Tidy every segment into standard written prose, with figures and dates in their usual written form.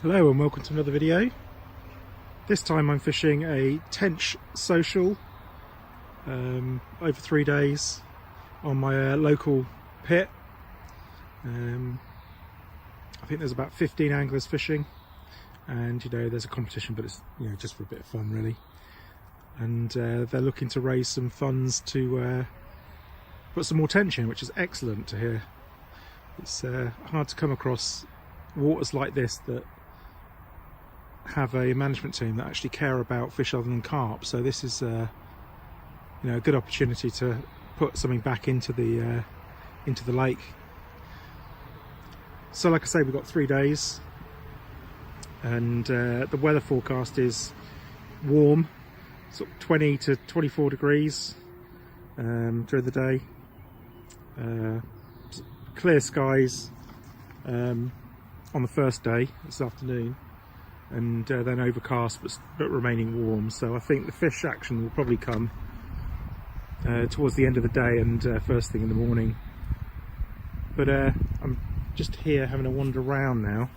Hello and welcome to another video. This time I'm fishing a Tench Social over 3 days on my local pit. I think there's about 15 anglers fishing, and there's a competition, but it's just for a bit of fun really. And they're looking to raise some funds to put some more tench in, which is excellent to hear. It's hard to come across waters like this that have a management team that actually care about fish other than carp. So this is a good opportunity to put something back into the lake. So like I say, we've got 3 days, and the weather forecast is warm, sort of 20 to 24 degrees during the day, clear skies on the first day this afternoon, and then overcast but remaining warm. So I think the fish action will probably come towards the end of the day and first thing in the morning. But I'm just here having a wander around now,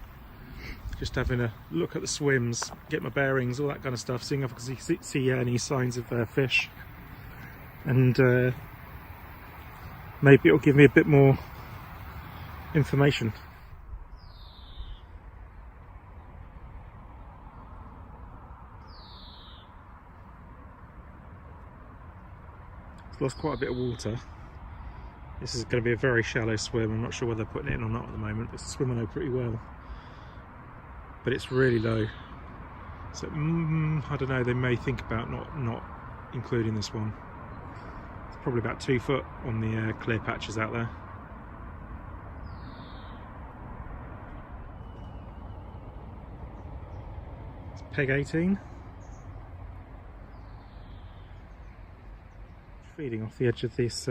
just having a look at the swims, get my bearings, all that kind of stuff, seeing if I can see any signs of fish, and maybe it'll give me a bit more information. It's lost quite a bit of water. This is going to be a very shallow swim. I'm not sure whether they're putting it in or not at the moment. It's a swim I know pretty well, but it's really low. So I don't know, they may think about not including this one. It's probably about 2 foot on the clear patches out there. It's peg 18. Feeding off the edge of these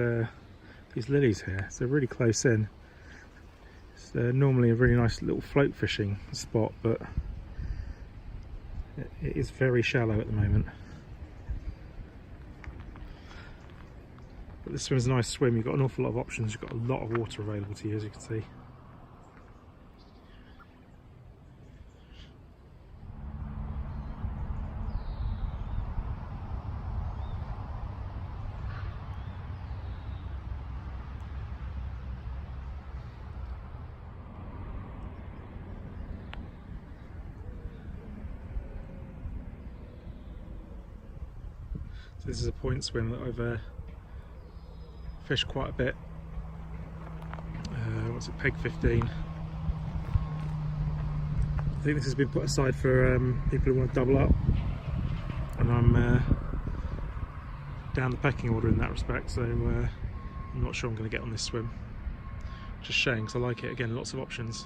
lilies here, so really close in. It's normally a really nice little float fishing spot, but it is very shallow at the moment. But this swim's a nice swim. You've got an awful lot of options. You've got a lot of water available to you, as you can see. So this is a point swim that I've fished quite a bit. What's it, peg 15. I think this has been put aside for people who want to double up, and I'm down the pecking order in that respect, so I'm not sure I'm going to get on this swim. Just shame, because I like it. Again, lots of options.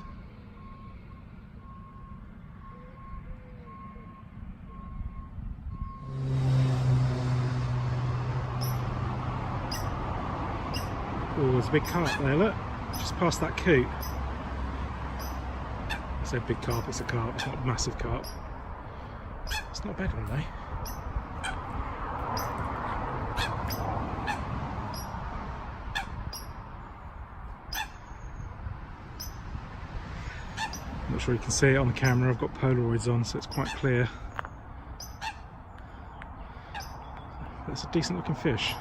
Oh, there's a big carp there, look, just past that coot. I say big carp, it's a carp, it's not a massive carp. It's not a bad one though. I'm not sure you can see it on the camera, I've got Polaroids on, so it's quite clear. That's a decent looking fish.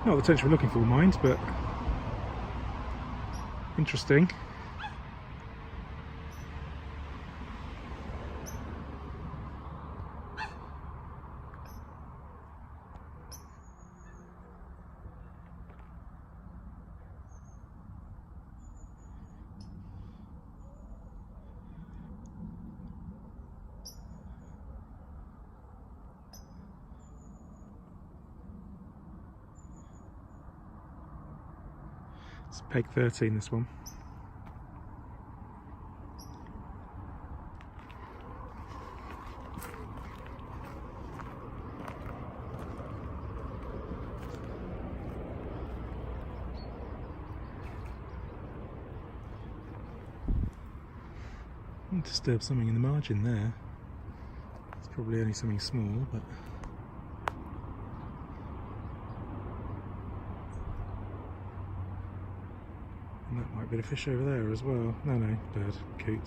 Not the tench we're looking for, mind, but interesting. It's peg 13, this one. Disturb something in the margin there. It's probably only something small, but And that might be the fish over there as well. No, bird, coot.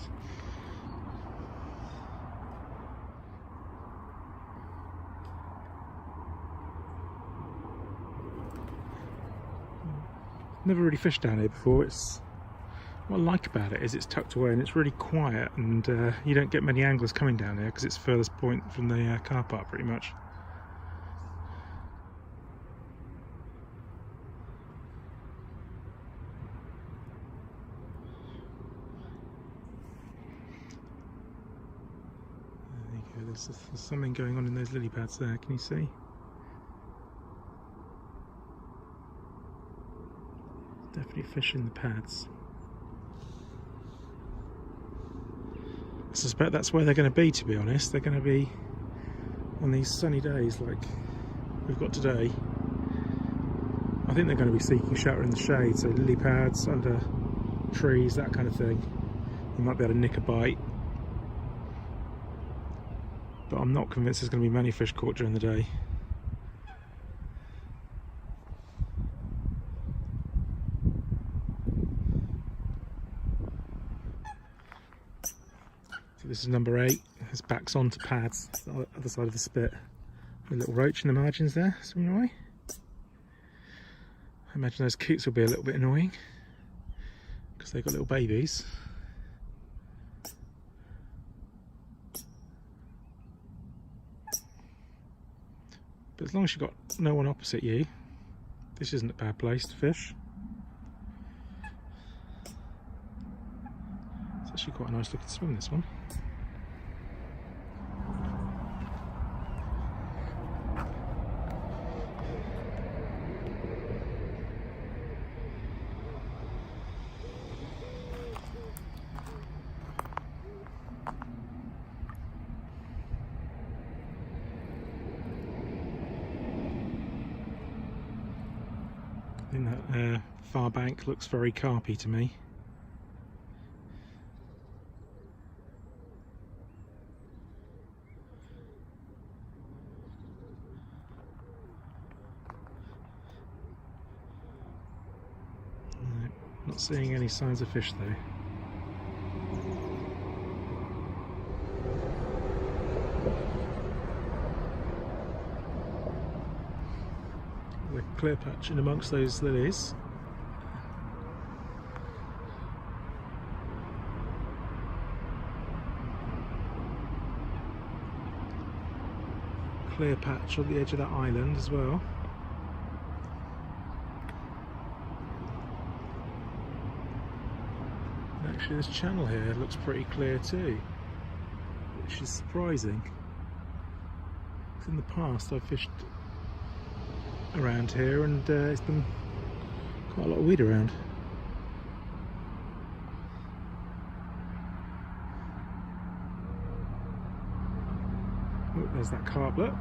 Never really fished down here before. What I like about it is it's tucked away and it's really quiet, and you don't get many anglers coming down here because it's the furthest point from the car park pretty much. There you go, there's something going on in those lily pads there, can you see? Definitely fish in the pads. I suspect that's where they're going to be, to be honest. They're going to be on these sunny days like we've got today. I think they're going to be seeking shelter in the shade, so lily pads, under trees, that kind of thing. You might be able to nick a bite. But I'm not convinced there's going to be many fish caught during the day. This is number 8. This backs onto pads, the other side of the spit. A little roach in the margins there, swimming away. I imagine those coots will be a little bit annoying because they've got little babies. But as long as you've got no one opposite you, this isn't a bad place to fish. It's actually quite a nice looking swim, this one. I think that far bank looks very carpy to me. No, not seeing any signs of fish though. The clear patch in amongst those lilies. Clear patch on the edge of that island as well. And actually this channel here looks pretty clear too, which is surprising. In the past I've fished around here and it's been quite a lot of weed around. Oh, there's that carp, look.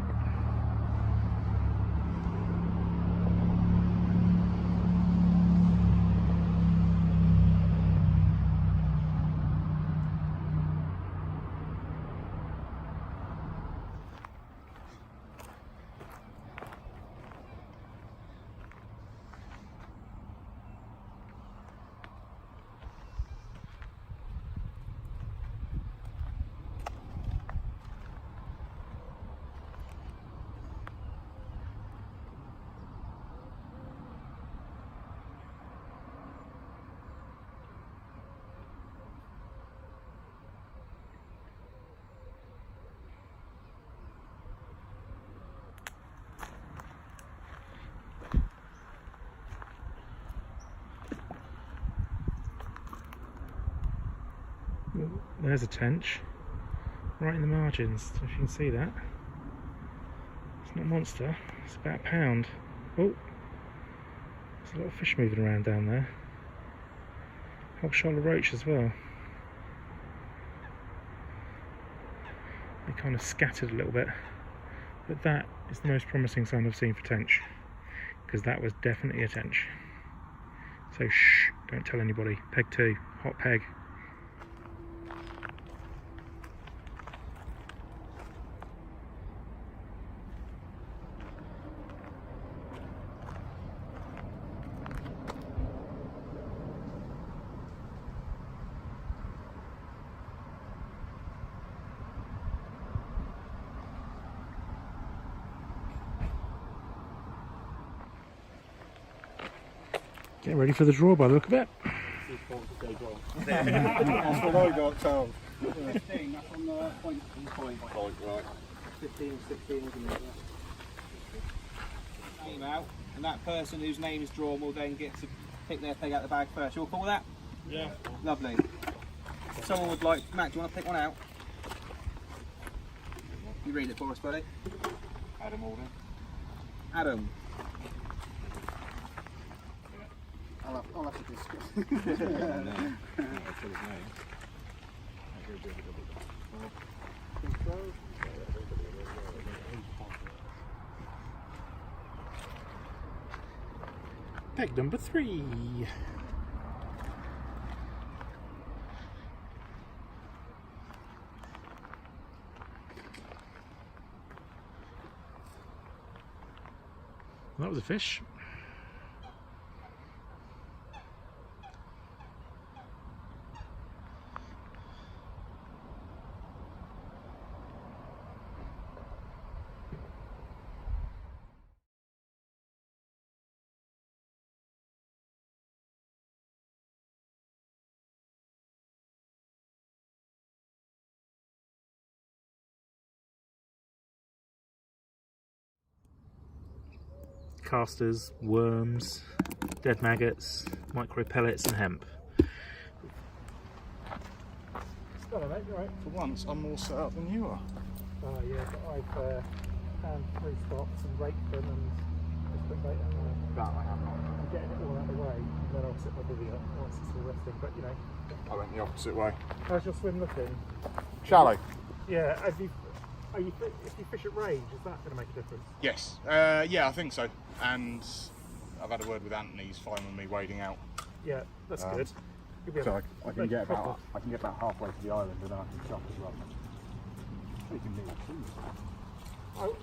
There's a tench right in the margins, if you can see that. It's not a monster, it's about a pound. Oh, there's a lot of fish moving around down there. Whole shoal of roach as well. They kind of scattered a little bit, but that is the most promising sign I've seen for tench, because that was definitely a tench. So shh, don't tell anybody. Peg 2, hot peg. Getting ready for the draw by the look of it. That's what I got told. 15, that's on the point. Right. 15 and 16, isn't it? Name out, and that person whose name is drawn will then get to pick their peg out the bag first. You all cool with that? Yeah. Lovely. Someone would like, Matt, do you want to pick one out? You read it for us, buddy. Adam Alden. Adam. I'll have to discuss. Peg number 3. That was a fish. Casters, worms, dead maggots, micro pellets and hemp. Hello mate, you alright? For once, I'm more set up than you are. Oh yeah, but I've found 3 spots and raked them and just put bait on there. That I have not. I'm getting it all out of the way and then I'll sit my bivvy up once it's all resting, but you know. I went the opposite way. How's your swim looking? Shallow? Yeah, if you fish at range, is that going to make a difference? Yes. Yeah, I think so. And I've had a word with Anthony. He's fine with me wading out. Yeah, that's good. You'll be So able I can get about halfway to the island and then I can chop as well. You can do that too.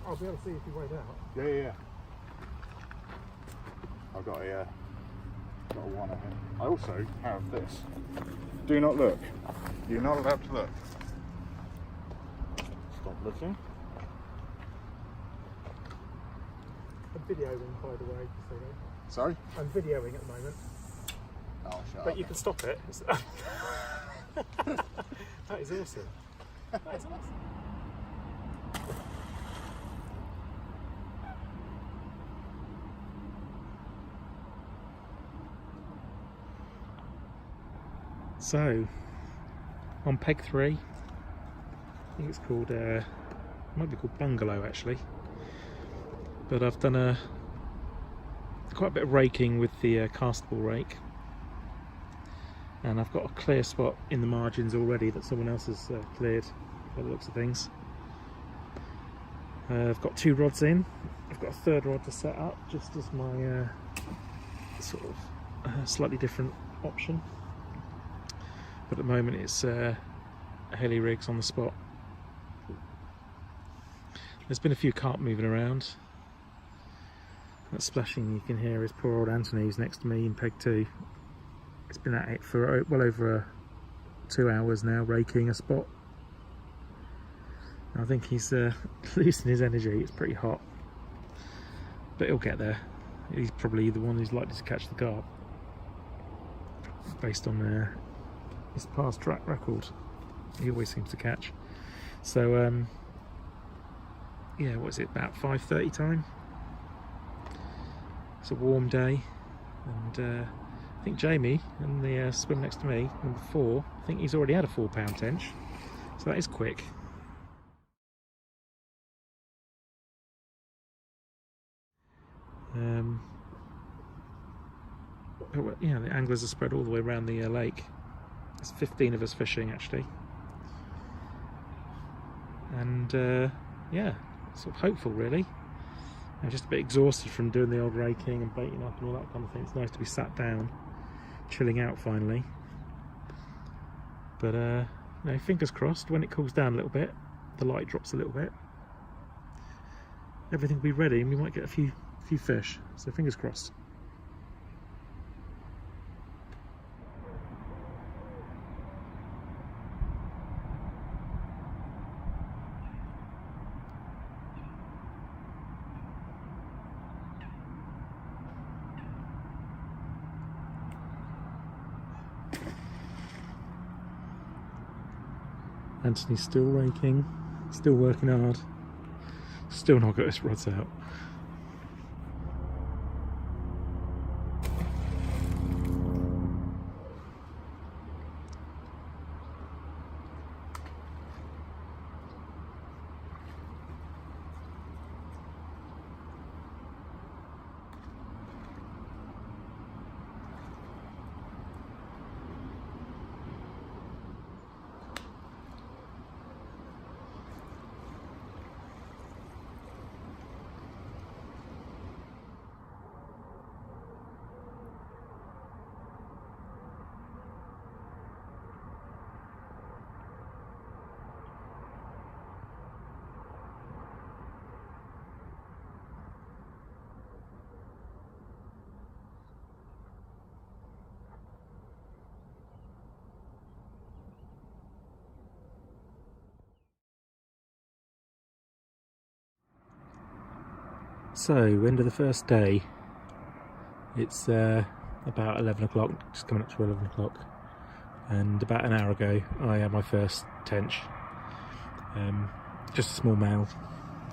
I'll be able to see if you wade out. Yeah. I've got a one of him. I also have this. Do not look. You're not allowed to look. Stop looking. I'm videoing, by the way. Sorry? I'm videoing at the moment. Oh, shut up. But you can stop it. That is awesome. That is awesome. So, on peg 3, I think it's called, it might be called Bungalow actually, but I've done quite a bit of raking with the castable rake, and I've got a clear spot in the margins already that someone else has cleared by the looks of things. I've got 2 rods in. I've got a 3rd rod to set up just as my sort of slightly different option. But at the moment it's heli rigs on the spot. There's been a few carp moving around. That splashing you can hear is poor old Anthony, who's next to me in peg 2. He's been at it for well over 2 hours now, raking a spot. I think he's losing his energy. It's pretty hot, but he'll get there. He's probably the one who's likely to catch the carp based on his past track record. He always seems to catch. So yeah, what is it, about 5:30 time? It's a warm day, and I think Jamie in the swim next to me, number 4, I think he's already had a 4-pound tench, so that is quick. But, yeah, the anglers are spread all the way around the lake. There's 15 of us fishing actually, and yeah, sort of hopeful really. I'm just a bit exhausted from doing the old raking and baiting up and all that kind of thing. It's nice to be sat down, chilling out finally. But you know, fingers crossed, when it cools down a little bit, the light drops a little bit, everything will be ready and we might get a few fish. So fingers crossed. Anthony's still raking, still working hard, still not got his rods out. So, end of the first day. It's about 11 o'clock, just coming up to 11 o'clock. And about an hour ago, I had my first tench. Just a small male.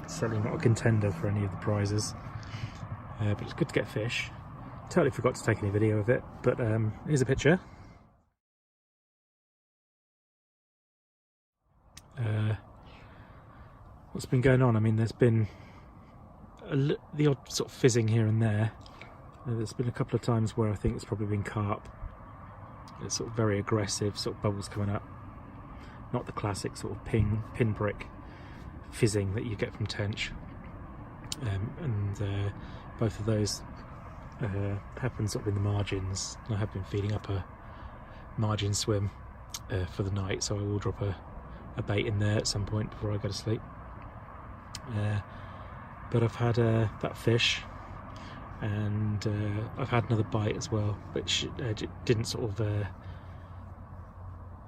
Certainly not a contender for any of the prizes. But it's good to get fish. Totally forgot to take any video of it, but here's a picture. What's been going on? I mean, there's been the odd sort of fizzing here and there. There's been a couple of times where I think it's probably been carp. It's sort of very aggressive, sort of bubbles coming up. Not the classic sort of pinprick fizzing that you get from tench. Both of those happen sort of in the margins. I have been feeding up a margin swim for the night, so I will drop a bait in there at some point before I go to sleep. But I've had that fish, and I've had another bite as well, which didn't sort of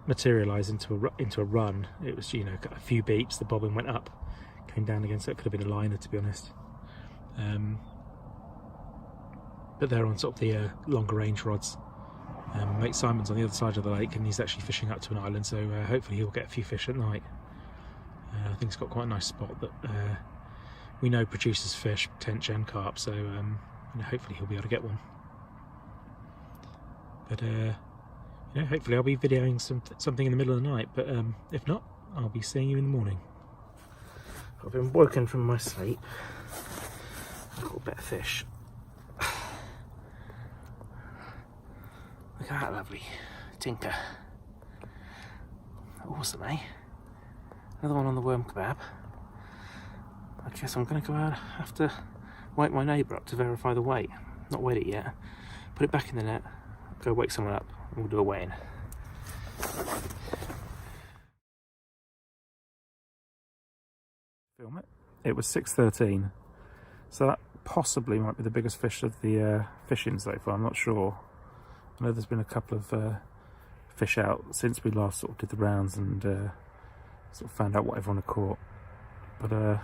materialise into a run. It was, you know, a few beeps, the bobbin went up, came down again, so it could have been a liner, to be honest. But they're on sort of the longer range rods. Mate Simon's on the other side of the lake, and he's actually fishing up to an island, so hopefully he'll get a few fish at night. I think it's got quite a nice spot that we know produces fish, tench and carp, so you know, hopefully he'll be able to get one. But you know, hopefully I'll be videoing something in the middle of the night, but if not, I'll be seeing you in the morning. I've been woken from my sleep. I've got a bit of fish. Look at that lovely tinker. Awesome, eh? Another one on the worm kebab. I guess I'm going to go out, have to wake my neighbour up to verify the weight. Not weighed it yet. Put it back in the net, go wake someone up, and we'll do a weigh-in. Film it. It was 6:13, so that possibly might be the biggest fish of the fishing so far. I'm not sure. I know there's been a couple of fish out since we last sort of did the rounds and sort of found out what everyone had caught. But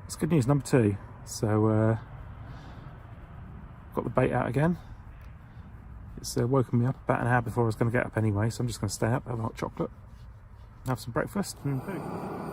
it's good news, number 2. So got the bait out again. It's woken me up about an hour before I was going to get up anyway, so I'm just going to stay up, have a hot chocolate, have some breakfast, and boom.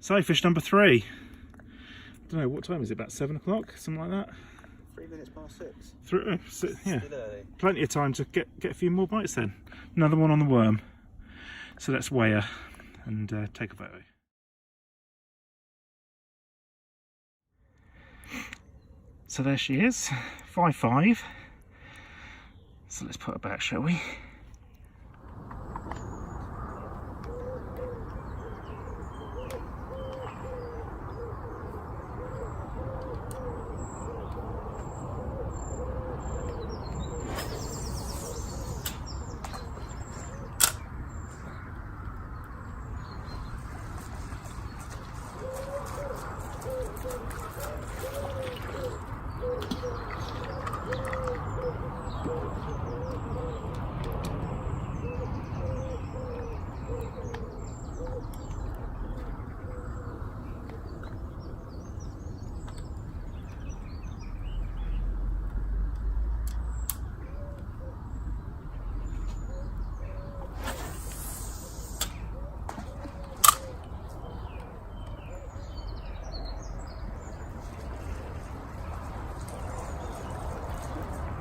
Side fish number 3. I don't know, what time is it? About 7 o'clock? Something like that? 3 minutes past 6. Yeah. Still early. Plenty of time to get a few more bites then. Another one on the worm. So let's weigh her and take a photo. So there she is, 5'5". So let's put her back, shall we?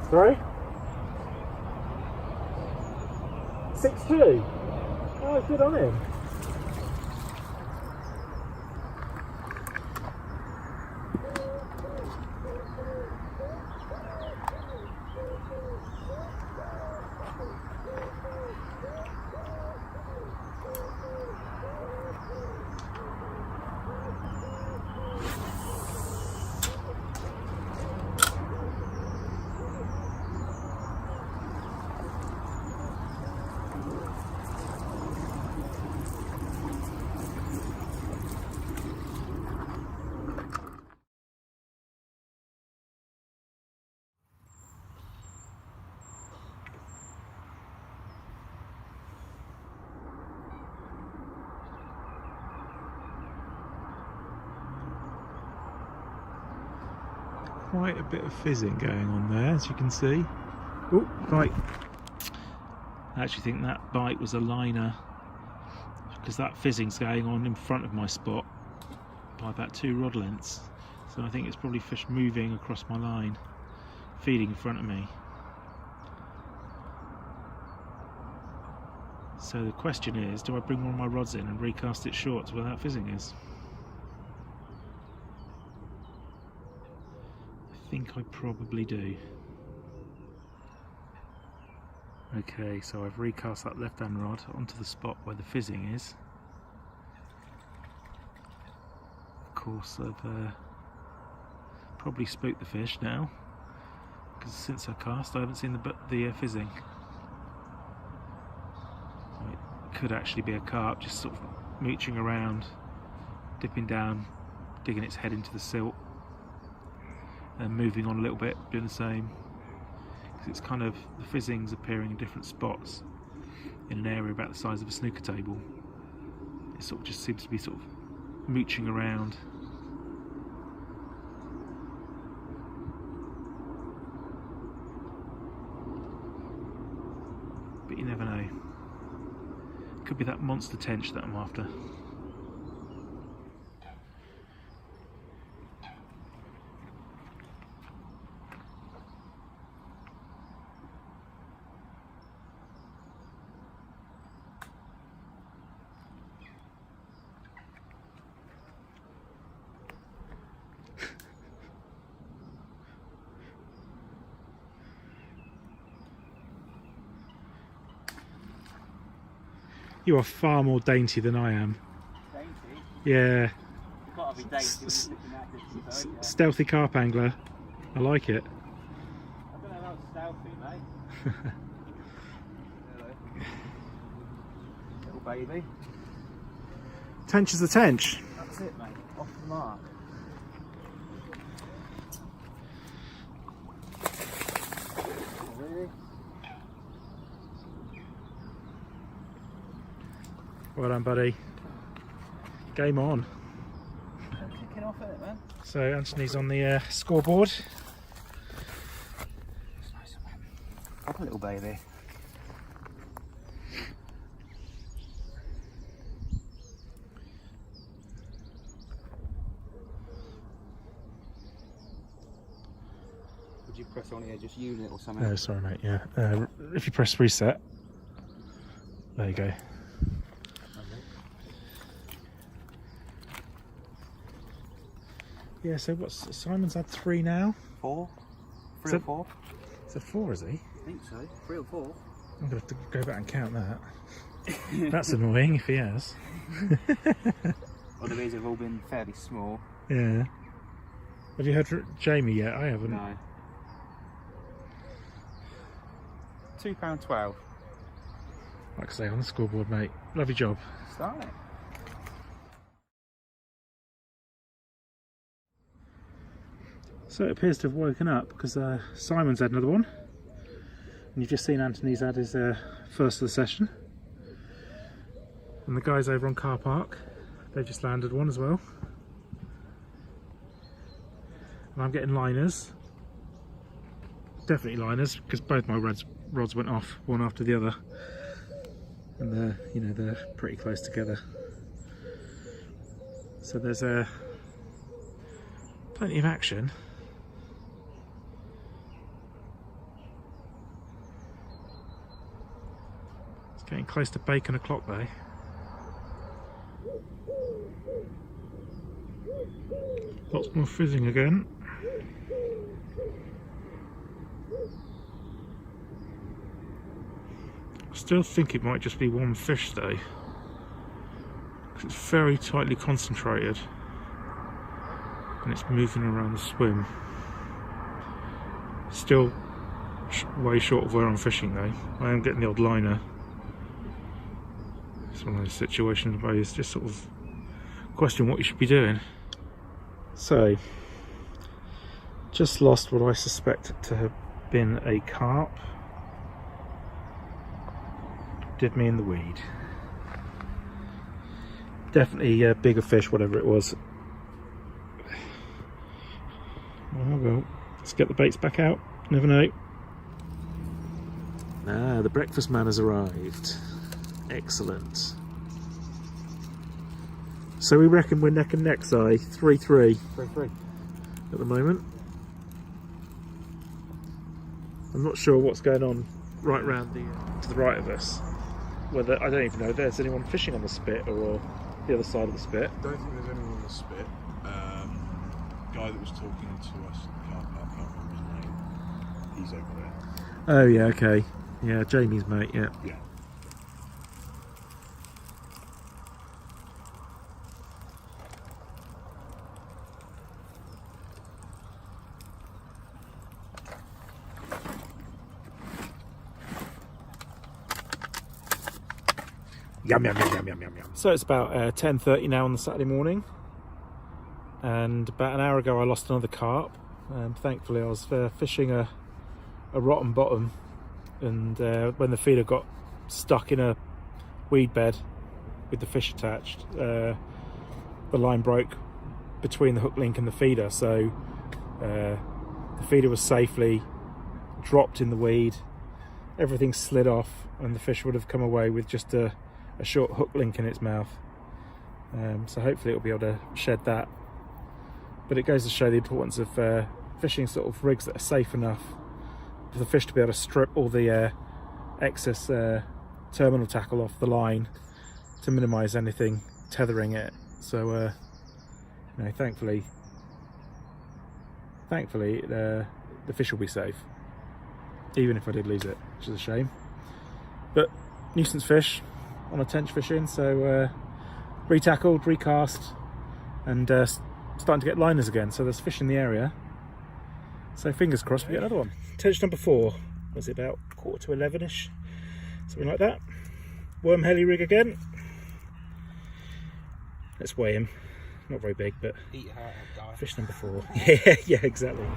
Sorry? 6'2". Oh, good on him. Quite a bit of fizzing going on there, as you can see. Oh, right. I actually think that bite was a liner, because that fizzing's going on in front of my spot by about 2 rod lengths. So I think it's probably fish moving across my line, feeding in front of me. So the question is, do I bring one of my rods in and recast it short to where that fizzing is? I think I probably do. Okay, so I've recast that left hand rod onto the spot where the fizzing is. Of course I've probably spooked the fish now, because since I cast I haven't seen the fizzing. It could actually be a carp just sort of mooching around, dipping down, digging its head into the silt, and moving on a little bit, doing the same. Because it's kind of, the fizzing's appearing in different spots in an area about the size of a snooker table. It sort of just seems to be sort of mooching around. But you never know. Could be that monster tench that I'm after. You are far more dainty than I am. Dainty? Yeah. You've got to be dainty when you're looking at this, don't you? Stealthy carp angler. I like it. I don't know about stealthy, mate. Little baby. Tench is the tench. That's it, mate. Off the mark. Oh, really? Well done, buddy. Game on. Kicking off it, man. So Anthony's on the scoreboard. Nice one, man. Up a little baby. Would you press on here, just unit or something? No, sorry mate, yeah. If you press reset, there you go. Yeah, so what's Simon's had 3 now? 4? 3 So- or 4? Is it 4, is he? I think so. 3 or 4. I'm going to have to go back and count that. That's annoying if he has. Well, the bees have all been fairly small. Yeah. Have you heard from Jamie yet? I haven't. No. £2.12. Like I say, on the scoreboard, mate. Lovely job. Start it. So it appears to have woken up because Simon's had another one. And you've just seen Anthony's had his first of the session. And the guys over on Car Park, they've just landed one as well. And I'm getting liners. Definitely liners, because both my rods went off, one after the other. And they're, you know, they're pretty close together. So there's plenty of action. It's getting close to bacon o'clock though. Lots more fizzing again. I still think it might just be one fish though, because it's very tightly concentrated and it's moving around the swim. Still way short of where I'm fishing though. I am getting the odd liner. It's one of those situations where you just sort of question what you should be doing. So, just lost what I suspect to have been a carp. Did me in the weed. Definitely a bigger fish, whatever it was. Oh well, let's get the baits back out. Never know. Ah, the breakfast man has arrived. Excellent. So we reckon we're neck and neck, Si. 3-3 3-3. at the moment. I'm not sure what's going on right round to the right of us. Whether I don't even know if there's anyone fishing on the spit or the other side of the spit. I don't think there's anyone on the spit. Guy that was talking to us at the car park, I can't remember his name. He's over there. Oh yeah, okay. Yeah, Jamie's mate, yeah. Yeah. Yum yum yum yum yum yum yum. So it's about 10:30 now on the Saturday morning, and about an hour ago I lost another carp. Thankfully I was fishing a rotten bottom, and when the feeder got stuck in a weed bed with the fish attached, the line broke between the hook link and the feeder, so the feeder was safely dropped in the weed. Everything slid off and the fish would have come away with just a short hook link in its mouth. So hopefully it'll be able to shed that. But it goes to show the importance of fishing sort of rigs that are safe enough for the fish to be able to strip all the excess terminal tackle off the line to minimise anything tethering it. So you know, thankfully the fish will be safe, even if I did lose it, which is a shame. But nuisance fish on a tench fishing, so retackled, recast, and starting to get liners again, so there's fish in the area, so fingers crossed we get another one. Tench number 4, was it about 10:45ish, something like that. Worm heli rig again. Let's weigh him. Not very big, but Eat your heart out, guy. fish number 4. Yeah, yeah, exactly.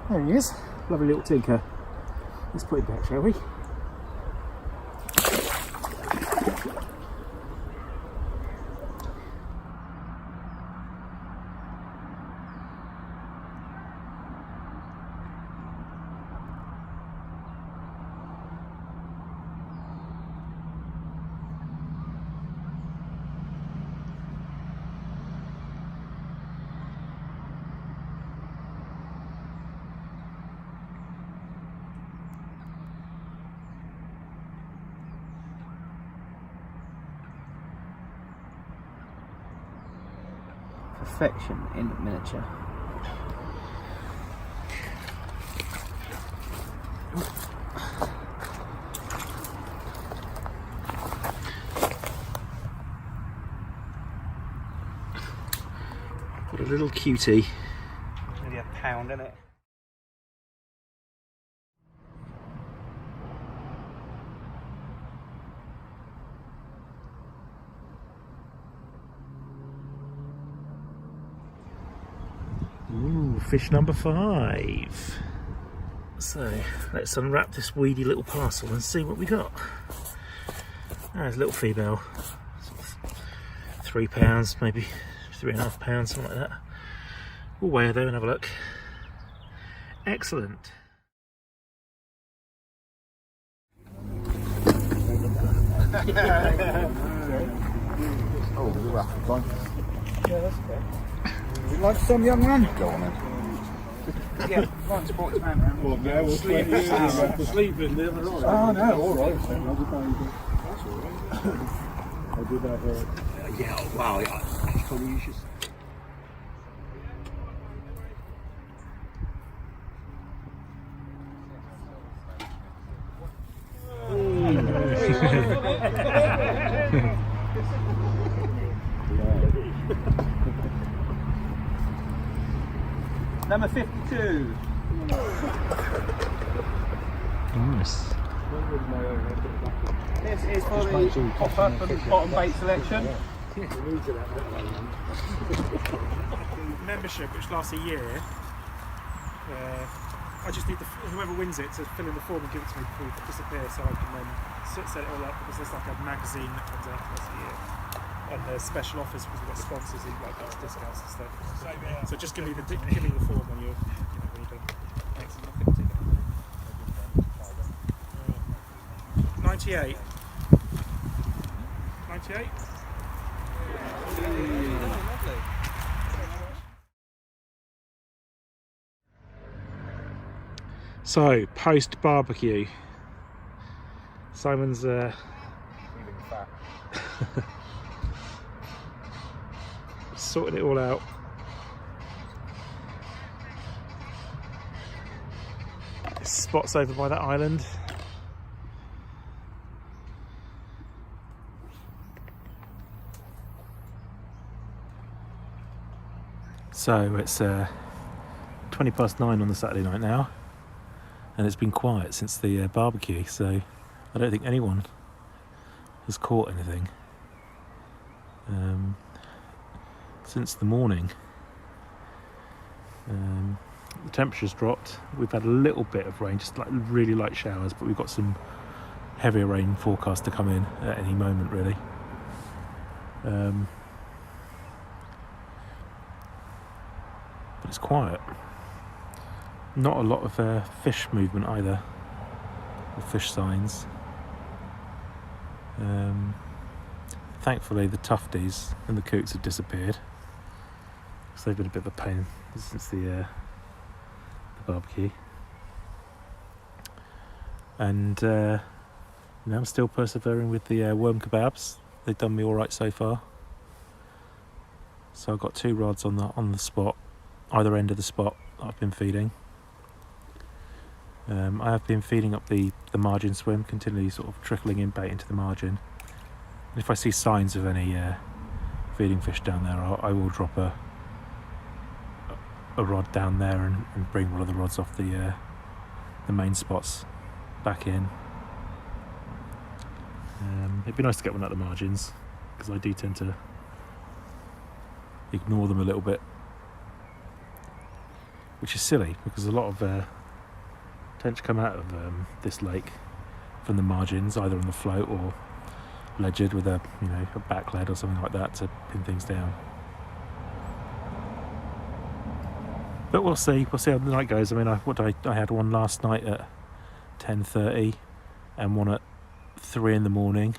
There he is, lovely little tinker. Let's put him back, shall we? Perfection in miniature. What a little cutie. Nearly a pound, isn't it? Ooh, fish number 5. So let's unwrap this weedy little parcel and see what we got. There's a little female, sort of £3, maybe £3.5, something like that. We'll weigh her though and have a look. Excellent. Oh, the raffle line. Yeah, that's okay. Would you like some, young man? Go on then. Yeah, right, sportsman round. Well, no, we'll sleeping the other night. Oh, no, all right. That's all right. I did have Yeah, wow, I probably you should. Number 52. Nice. This is for the offer from the bottom bait selection. Membership, which lasts a year. I just need whoever wins it to fill in the form and give it to me before it disappears, so I can then set it all up, because there's like a magazine that comes out once a year. And there's special offers because we've got sponsors who like us discounts and stuff. So just give me the form when you're when you're done. Thanks. 98. 98. So post barbecue, Simon's Feeling fat. sorting it all out. This spot's over by that island. So it's 9:20 on the Saturday night now, and it's been quiet since the barbecue, so I don't think anyone has caught anything since the morning. The temperature's dropped. We've had a little bit of rain, just like really light showers, but we've got some heavier rain forecast to come in at any moment, really. But it's quiet. Not a lot of fish movement either, or fish signs. Thankfully the tufties and the coots have disappeared, because they've been a bit of a pain since the barbecue. And I'm still persevering with the worm kebabs. They've done me all right so far. So I've got 2 rods on the spot, either end of the spot that I've been feeding. I have been feeding up the margin swim, continually sort of trickling in bait into the margin. And if I see signs of any feeding fish down there, I will drop a rod down there and bring one of the rods off the main spots back in. It'd be nice to get one at the margins, because I do tend to ignore them a little bit, which is silly, because a lot of tench come out of this lake from the margins, either on the float or ledgered with a back lead or something like that to pin things down. But we'll see how the night goes. I mean, I had one last night at 10:30 and one at 3 in the morning,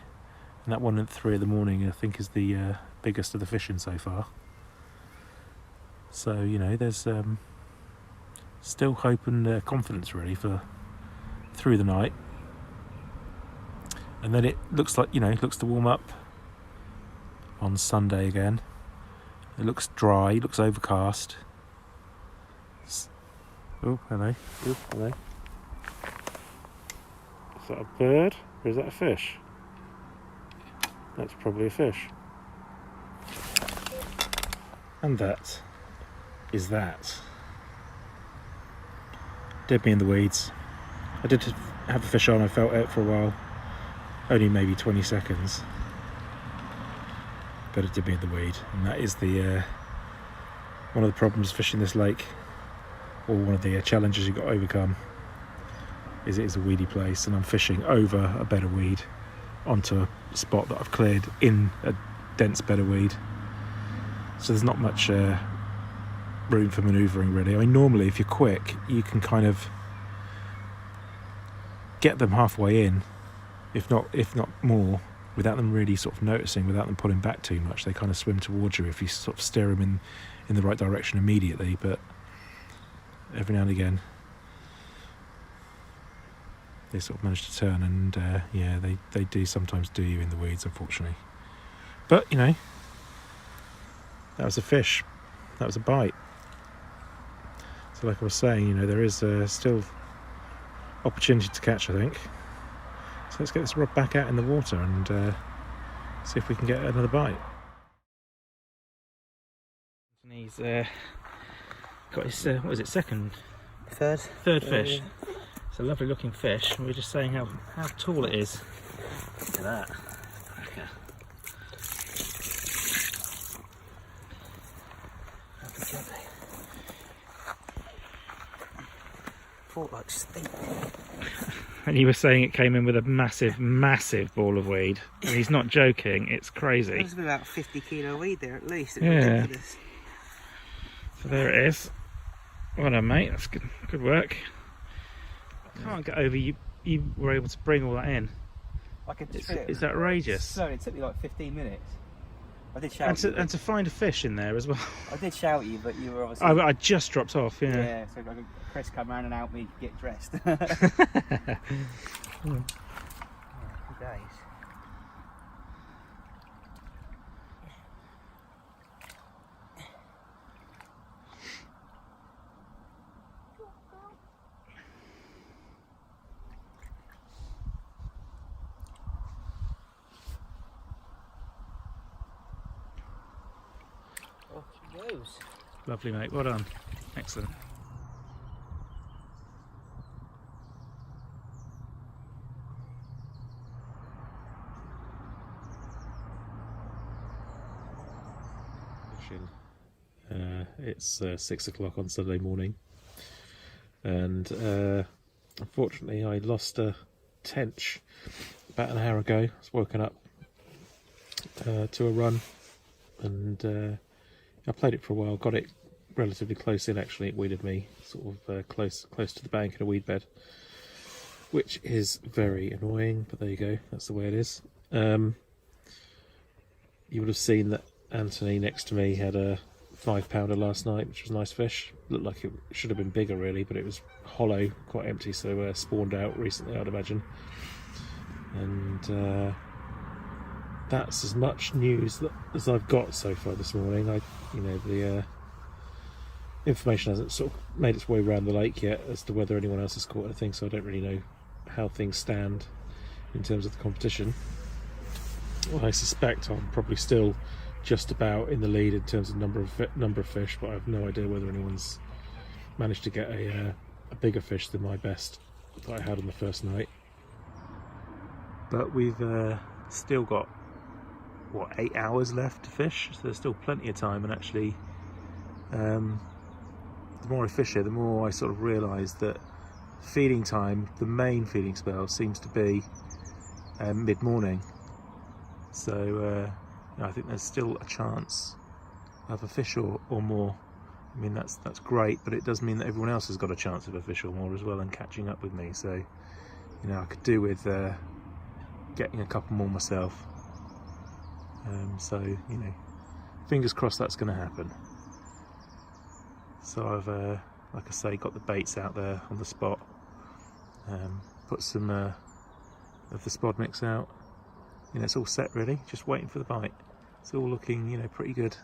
and that one at 3 in the morning I think is the biggest of the fishing so far. So there's still hope and confidence really for through the night, and then it looks like looks to warm up on Sunday again, It looks dry, it looks overcast. Oh, hello. Oh, hello. Is that a bird or is that a fish? That's probably a fish. And that is that. Did me in the weeds. I did have a fish on, I felt it for a while. Only maybe 20 seconds. But it did me in the weed. And that is the one of the problems fishing this lake, or one of the challenges you've got to overcome, is it is a weedy place, and I'm fishing over a bed of weed onto a spot that I've cleared in a dense bed of weed. So there's not much room for manoeuvring really. I mean, normally if you're quick you can kind of get them halfway in, if not more, without them really sort of noticing, without them pulling back too much. They kind of swim towards you if you sort of steer them in the right direction immediately, but every now and again they sort of manage to turn, and yeah, they do sometimes do you in the weeds, unfortunately. But you know, that was a fish, that was a bite. So like I was saying, you know, there is still opportunity to catch, I think. So let's get this rod back out in the water and see if we can get another bite. And he's got his what is it, third fish. Yeah. It's a lovely looking fish. We were just saying how tall it is. Look at that. Okay. Fought like steak. And you were saying it came in with a massive ball of weed. And he's not joking, it's crazy. There's about 50 kilo weed there at least. It's yeah. ridiculous. So there it is. Well done, mate. That's good work. I can't get over you were able to bring all that in. I could just feel it. It's outrageous. So it took me like 15 minutes. I did shout and to find a fish in there as well. I did shout at you, but you were obviously... I just dropped off, yeah. Yeah, so Chris come round and helped me get dressed. Good days. Off she goes. Lovely, mate. Well done. Excellent. It's 6 o'clock on Sunday morning, and unfortunately I lost a tench about an hour ago. I was woken up to a run, and I played it for a while, got it relatively close in actually. It weeded me sort of close to the bank in a weed bed, which is very annoying, but there you go, that's the way it is. You would have seen that Anthony next to me had a 5-pounder last night, which was a nice fish. Looked like it should have been bigger really, but it was hollow, quite empty, so spawned out recently, I'd imagine. And that's as much news as I've got so far this morning. The information hasn't sort of made its way around the lake yet as to whether anyone else has caught anything, so I don't really know how things stand in terms of the competition. Well, I suspect I'm probably still just about in the lead in terms of number of fish, but I have no idea whether anyone's managed to get a bigger fish than my best that I had on the first night. But we've still got, what, 8 hours left to fish, so there's still plenty of time. And actually, the more I fish here, the more I sort of realise that feeding time, the main feeding spell, seems to be mid-morning. So I think there's still a chance of a fish or more. I mean, that's great, but it does mean that everyone else has got a chance of a fish or more as well and catching up with me. So, you know, I could do with getting a couple more myself. So, you know, fingers crossed that's going to happen. So I've, like I say, got the baits out there on the spot. Put some of the spod mix out. You know, it's all set really, just waiting for the bite. It's all looking, you know, pretty good.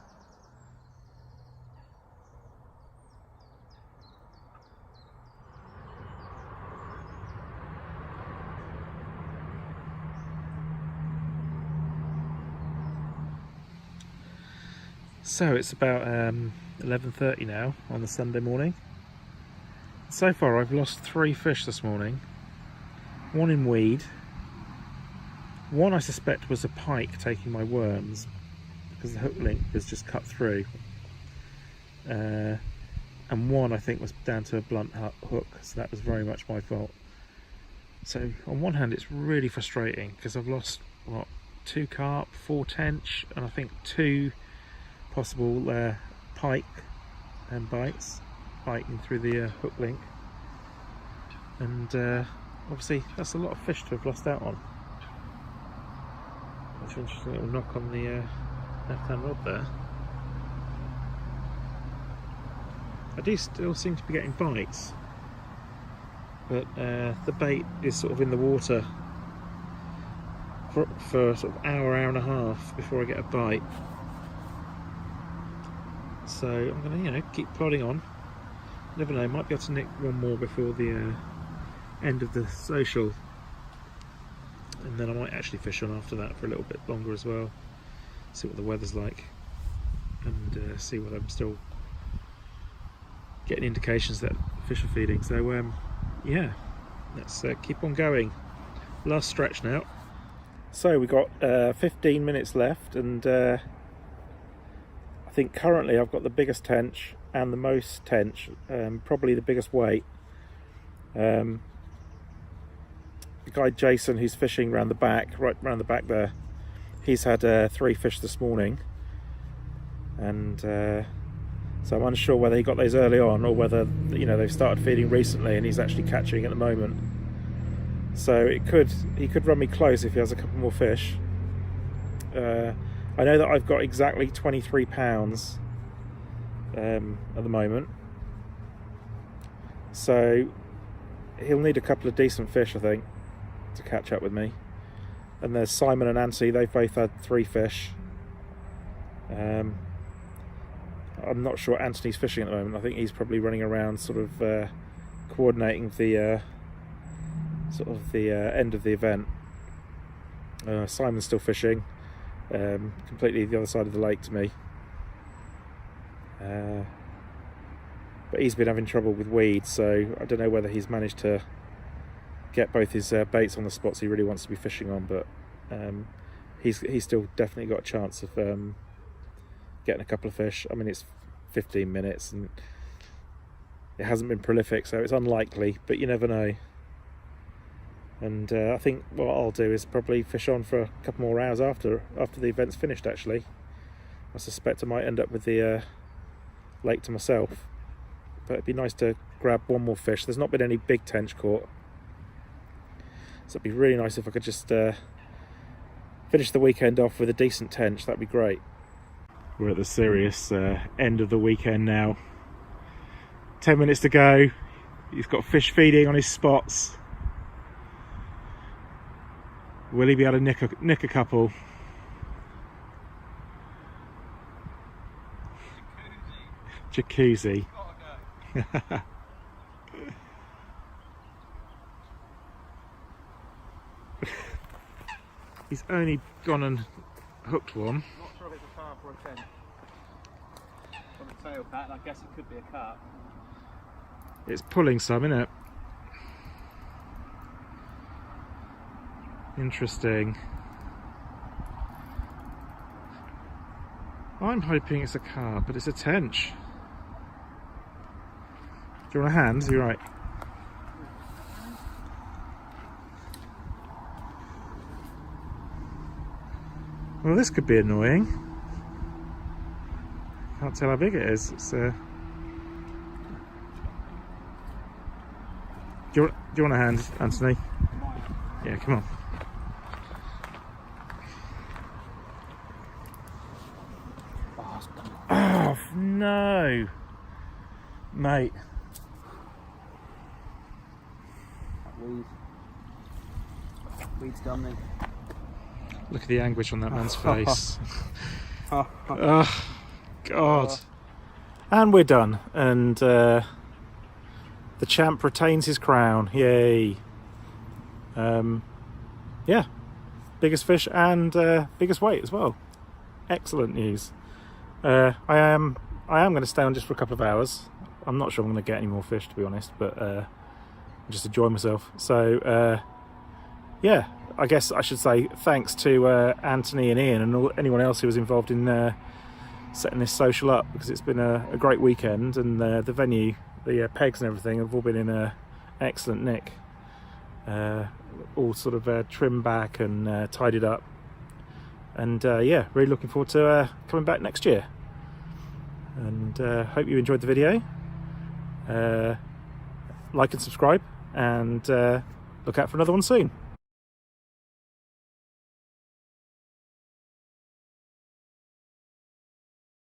So it's about 11:30 now on the Sunday morning. So far I've lost 3 fish this morning. 1 in weed. 1 I suspect was a pike taking my worms because the hook link was just cut through. And 1 I think was down to a blunt hook, so that was very much my fault. So on one hand it's really frustrating because I've lost, what, 2 carp, 4 tench, and I think 2 possible pike and bites biting through the hook link, and obviously that's a lot of fish to have lost out on. That's an interesting little knock on the left hand rod there. I do still seem to be getting bites, but the bait is sort of in the water for sort of hour and a half before I get a bite. So I'm going to, you know, keep plodding on. Never know, might be able to nick 1 more before the end of the social, and then I might actually fish on after that for a little bit longer as well. See what the weather's like, and see whether I'm still getting indications that fish are feeding. So yeah, let's keep on going. Last stretch now. So we've got 15 minutes left, and I think currently I've got the biggest tench and the most tench, probably the biggest weight. The guy Jason, who's fishing round the back, right round the back there, he's had 3 fish this morning, and so I'm unsure whether he got those early on or whether, you know, they've started feeding recently and he's actually catching at the moment. So he could run me close if he has a couple more fish. I know that I've got exactly 23 pounds at the moment, so he'll need a couple of decent fish, I think, to catch up with me. And there's Simon and Nancy, they've both had 3 fish. I'm not sure Anthony's fishing at the moment. I think he's probably running around sort of coordinating the end of the event. Simon's still fishing, completely the other side of the lake to me. But he's been having trouble with weeds, so I don't know whether he's managed to get both his baits on the spots he really wants to be fishing on, but he's still definitely got a chance of getting a couple of fish. I mean, it's 15 minutes and it hasn't been prolific, so it's unlikely, but you never know. And I think what I'll do is probably fish on for a couple more hours after the event's finished. Actually, I suspect I might end up with the lake to myself, but it'd be nice to grab 1 more fish. There's not been any big tench caught, so it'd be really nice if I could just finish the weekend off with a decent tench. That'd be great. We're at the serious end of the weekend now. 10 minutes to go. He's got fish feeding on his spots. Will he be able to nick a couple? Jacuzzi. He's only gone and hooked 1. Not sure if it's a carp or a tench. From the tail pattern, I guess it could be a carp. It's pulling some, isn't it? Interesting. I'm hoping it's a carp, but it's a tench. Do you want a hand? You're right. Well, this could be annoying. Can't tell how big it is. It's do you want a hand, Anthony? Yeah, come on. Oh no, mate. Weed's done me. Look at the anguish on that man's face. Oh, God. And we're done. And the champ retains his crown. Yay. Yeah. Biggest fish and biggest weight as well. Excellent news. I am going to stay on just for a couple of hours. I'm not sure I'm going to get any more fish, to be honest, but just enjoy myself. So yeah, I guess I should say thanks to Anthony and Ian and anyone else who was involved in setting this social up, because it's been a great weekend, and the venue, the pegs and everything have all been in excellent nick. All sort of trimmed back and tidied up, and yeah, really looking forward to coming back next year. And hope you enjoyed the video. Like and subscribe, and look out for another one soon.